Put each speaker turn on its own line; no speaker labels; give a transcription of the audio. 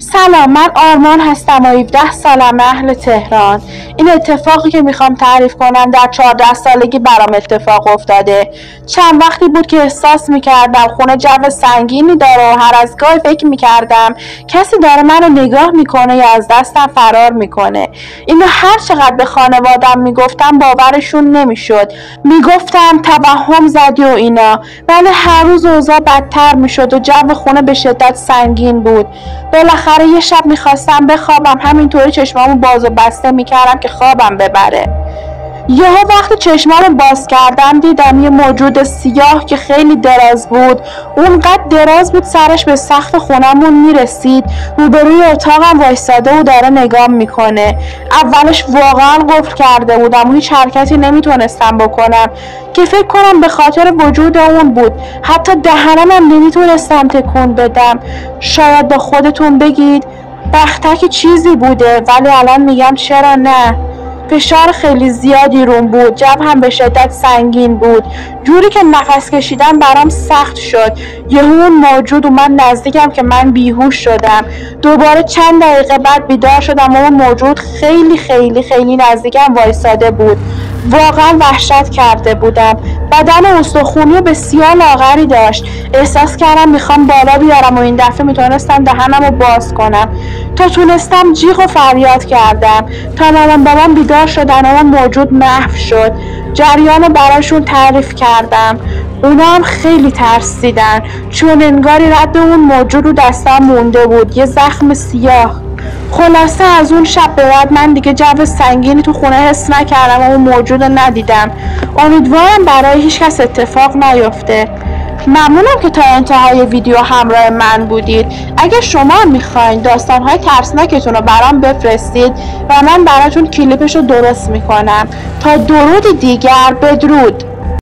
سلام، من آرمان هستم و 17 سالم، اهل تهران. این اتفاقی که میخوام تعریف کنم در 14 سالگی برام اتفاق افتاده. چند وقتی بود که احساس میکردم خونه جو سنگینی داره و هر از گاهی فکر میکردم کسی داره منو نگاه میکنه یا از دستم فرار میکنه. اینو هر چقدر به خانوادم میگفتم باورشون نمیشد. میگفتم توهم زدی و اینا، ولی هر روز اوضاع بدتر میشد و جو خونه به شدت سنگین بود. بالاخره یه شب میخواستم بخوابم، همینطوری چشمامو باز و بسته میکردم که خوابم ببره. یهو وقتی چشمامو باز کردم دیدم یه موجود سیاه که خیلی دراز بود، اونقدر دراز بود سرش به سقف خونمون میرسید، روبروی اتاقم وایساده و داره نگام میکنه. اولش واقعا قفل کرده بودم و هیچ حرکتی نمیتونستم بکنم که فکر کنم به خاطر وجود اون بود. حتی دهنمم نمیتونستم تکون بدم. شاید با خودتون بگید بختک چیزی بوده، ولی الان میگم چرا نه. فشار خیلی زیادی روم بود، جو هم به شدت سنگین بود، جوری که نفس کشیدن برام سخت شد. یهو اون موجود اومد نزدیکم که من بیهوش شدم. دوباره چند دقیقه بعد بیدار شدم و اون موجود خیلی خیلی خیلی نزدیکم وایساده بود. واقعا وحشت کرده بودم. بدن استخونی بسیار لاغری داشت. احساس کردم میخوام بالا بیارم و این دفعه میتونستم دهنمو باز کنم. تا تونستم جیغ و فریاد کردم. تا مامان بابام بیدار شدن و اون موجود محو شد. جریانو براشون تعریف کردم. اونا هم خیلی ترسیدن، چون انگاری رد اون موجود رو دستم مونده بود، یه زخم سیاه. خلاصه از اون شب به بعد من دیگه جو سنگینی تو خونه حس نکردم و اون موجود رو ندیدم. امیدوارم برای هیچ کس اتفاق نیفته. ممنونم که تا انتهای ویدیو همراه من بودید. اگه شما میخواین داستانهای ترسناکتون رو برام بفرستید و من براتون کلیپش رو درست میکنم. تا درود دیگر، بدرود.